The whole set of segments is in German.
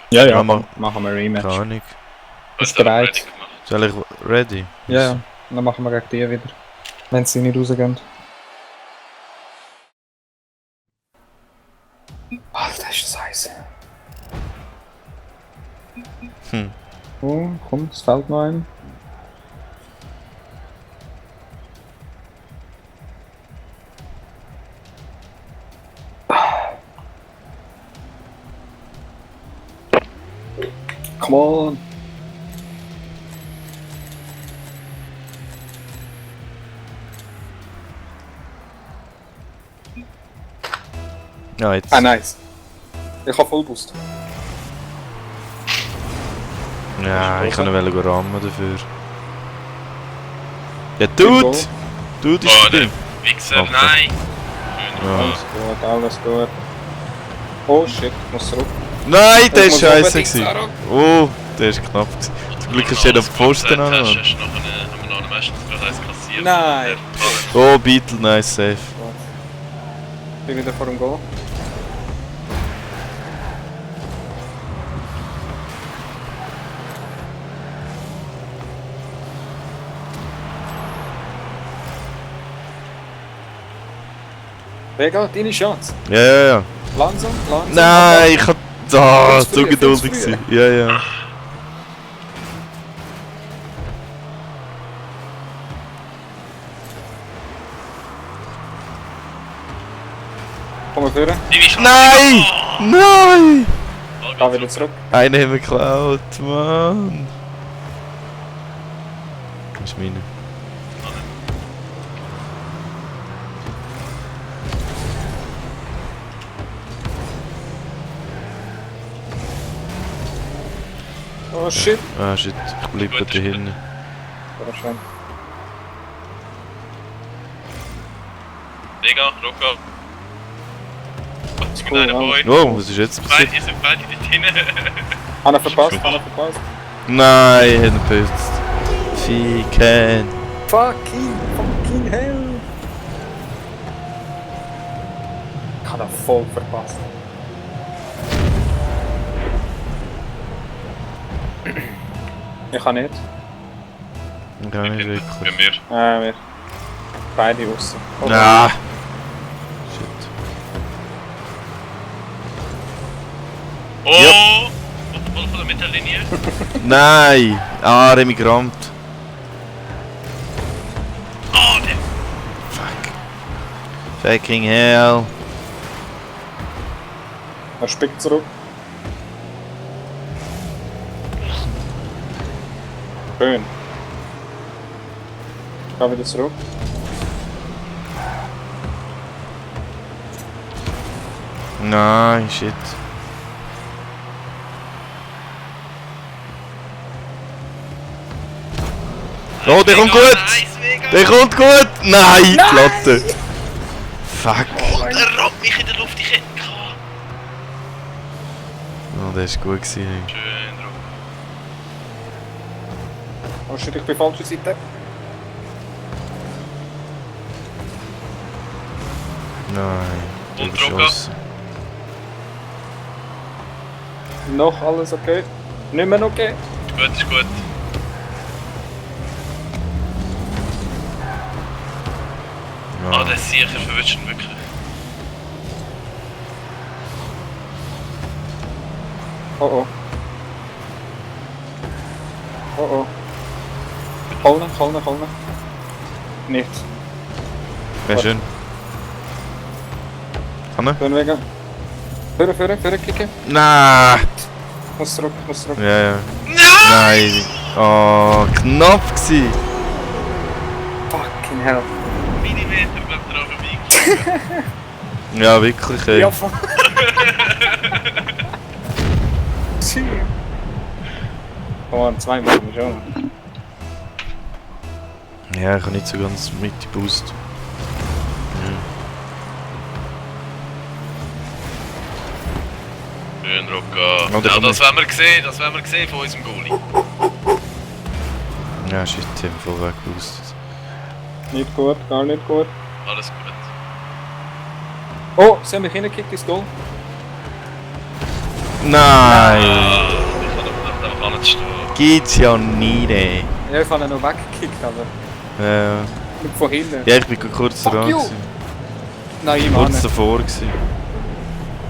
Ja, ja, Ja, machen wir Rematch. Keine Ahnung. Ist bereit. Soll ich ready? Ja, ja. Dann machen wir gegen die wieder. Wenn sie nicht rausgehen. Alter, ist das heiß. Oh, komm, es fällt noch ein. Come on. Ja, jetzt. Ah, nice. Ich habe Vollboost. Ja, ich kann ihn rammen dafür. Ja, Goal. Dude! Dude ist Oh, der drin. Wichser, Okay. nein! Ja. Alles gut, alles gut. Oh shit, ich muss zurück. Nein, der Ich ist muss scheiße unbedingt gewesen. zurück. Oh, der ist knapp gewesen. Zum Glück ist er am Pfosten an. Haben wir noch einen Match gerade eins kassiert. Nein. Oh, Beetle, nice safe. Bin wieder vor dem Goal. Vega, deine Chance. Ja, ja, ja. Langsam, langsam. Nein, ich hab. Ah, Viel zu zu früh, geduldig viel zu früh. gewesen. Ja, ja. Komm mal führen. Nein! Nein! Da wieder zurück. Einen haben wir geklaut, Mann. Das ist meine. Oh shit. Ah, shit, ich bleib Gut, da hinten. Ja, schön. Vega, Rocco. Mit Cool, einem Boy. Oh, was ist jetzt passiert? Ihr seid beide dort hinten. Einer verpasst, einer verpasst. Nein, hat er geputzt. Ficken. Fucking hell. Ich hab ihn voll verpasst. Ich kann nicht. Gar nicht wirklich. Bei mir. Wir. Beide aussen. Oh, Ah! Shit. Oh! Voll von der Mittellinie. Nein! Ah, Remi gerammt. Oh, der. Fuck. Fucking hell. Er spickt zurück. Schön. Ich geh wieder zurück. Nein, shit. Oh, der kommt gut! Nice, Vega. Der kommt gut! Nein, Platte! Fuck! Oh, der robbt mich in der Luft, ich hätte ihn gehabt. Oh, der ist gut gewesen. Schön, Rob. Oh shit, ich bin falsche Seite. Nein, Und überschossen. Noch alles okay? Nicht mehr okay? Ist gut. Ja. Ah, der ist sicher verwirrt ihn wirklich. Oh oh. Oh oh. Hol ihn. Nicht. Wäre schön. Kann er? Dann wegen. Führen, kicken. Nein! Muss zurück. Ja, ja. Nein! Oh, knapp gewesen! Fucking hell. Millimeter bleibt er auch vorbei. Ja, wirklich, ey. Ja, fuck. Komm on, 2 Minuten schon. Ja, ich habe nicht so ganz mit die Boost. Schön, Rocco. Oh, der Ja, kommt das wollen wir sehen von unserem Goalie. Ja, shit, ich habe voll weggeboostet. Nicht gut, gar nicht gut. Alles gut. Oh, sie haben mich reingekickt ins Goal. Nein! Ah, ich kann doch einfach nicht stehen. Geht's ja nicht, ey. Ja, ich habe ihn noch weggekickt, aber Ja, nicht von hinten. ja, ich bin gerade kurz Fuck dran. you. Gewesen. Nein, Mann. Kurz davor gewesen.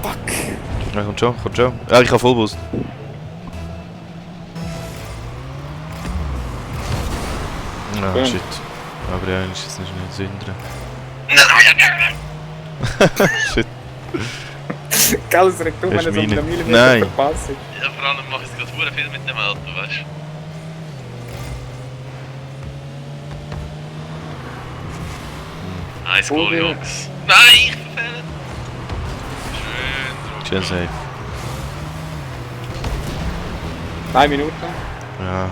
Fuck. Ja, kommt schon, kommt schon. Ja, ich habe Vollboost. Ah, Schön. shit. Aber ja, ist jetzt nicht Sünder. Shit. Gell, es regt um, wenn Hast es um meine- einen Millimeter Nein. verpasst ist. Ja, vor allem mache ich es gerade verdammt viel mit dem Auto, weißt du? Nice Goal, Vorwärts. Jungs. Nein, ich verfehle. Schön, Schön safe. 9 Minuten. Ja.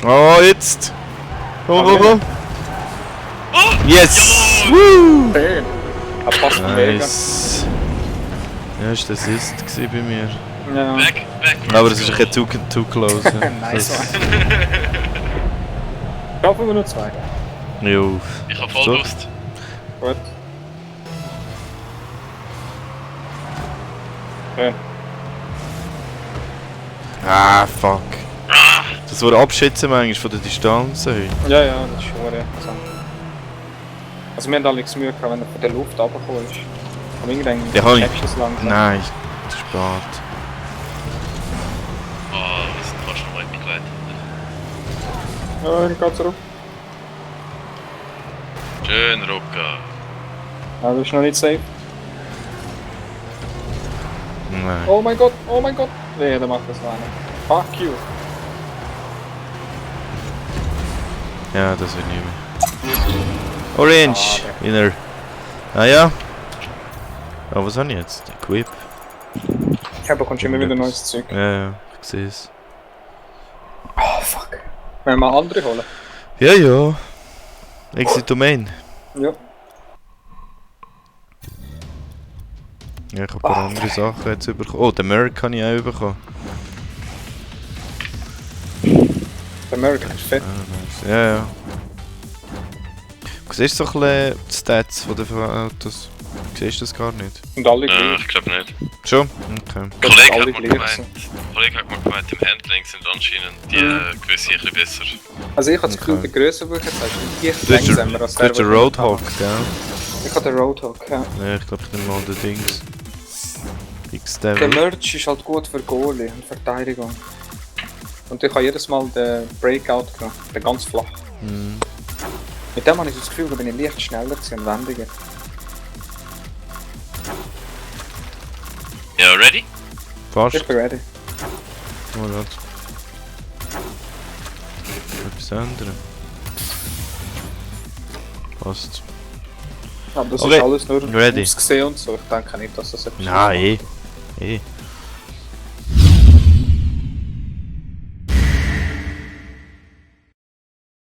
Oh, jetzt! Komm, komm, komm! Oh! Yes! Jawohl! Woo! Schön. Er passt mega. Nice! Ja, ist das Assist gewesen bei mir. Ja. Back. Aber das ist ein bisschen too close. Ja. Nice Das- one. Schaffen wir nur 2. Jo. Ich habe voll Lust. Gut. Schön. Ah, fuck. Das war abschätzen manchmal von der Distanz. Hey. Ja, ja, das ist schon so. Also wir haben alle Mühe gehabt, wenn er von der Luft runtergekommen ist. Aber irgendwann Ja, kann ich. checkst du es langsam. Nein, zu spät. Oh, wir sind fast noch weit begleitet. Ja, ich gehe zurück. Schön, Rucka. Ja, das ist noch nicht safe. Nein. Oh mein Gott, oh mein Gott. Nee, der macht das noch nicht. Fuck you. Ja, das wird nicht mehr. Orange! Winner. Ah ja. Ah, was habe ich jetzt? Equip. Ja, bekommst immer wieder neues Zeug. Ja, ja, ich sehe es. Oh fuck. Wenn wir andere holen? Ja, ja. Exit Domain. Ja. Ja, ich habe ein paar andere Sachen jetzt bekommen. Oh, den Merc habe ich auch bekommen. Der American ist fett. Ah, nice. Ja, ja. Du siehst so ein bisschen die Stats von den Autos. Du siehst das gar nicht. Und alle gleich. Ich glaube nicht. Schon? Okay. Ein Das Kollege alle hat mir gleich gemeint, sind. ein Kollege hat mir gemeint, im Handling sind anscheinend die gewisse ein bisschen besser. Also ich habe das Gefühl, Okay. der Größe, die ich jetzt habe, ist Du hast langsamer als du hast den den Roadhog, gell? Ich habe den Roadhog, ja. Ja, ich glaube, ich nehme mal den Dings. Der X-Devil. Merch ist halt gut für Goalie und Verteidigung. Und ich habe jedes Mal den Breakout genommen, den ganz flach. Mhm. Mit dem habe ich das Gefühl, da bin ich leicht schneller und wendiger. Ja, ready? Fast. Ich bin ready. Oh Gott. Etwas ändern. Passt. Aber das Okay. ist alles nur Ready. ausgesehen und so. Ich denke nicht, dass das etwas Nein, eh.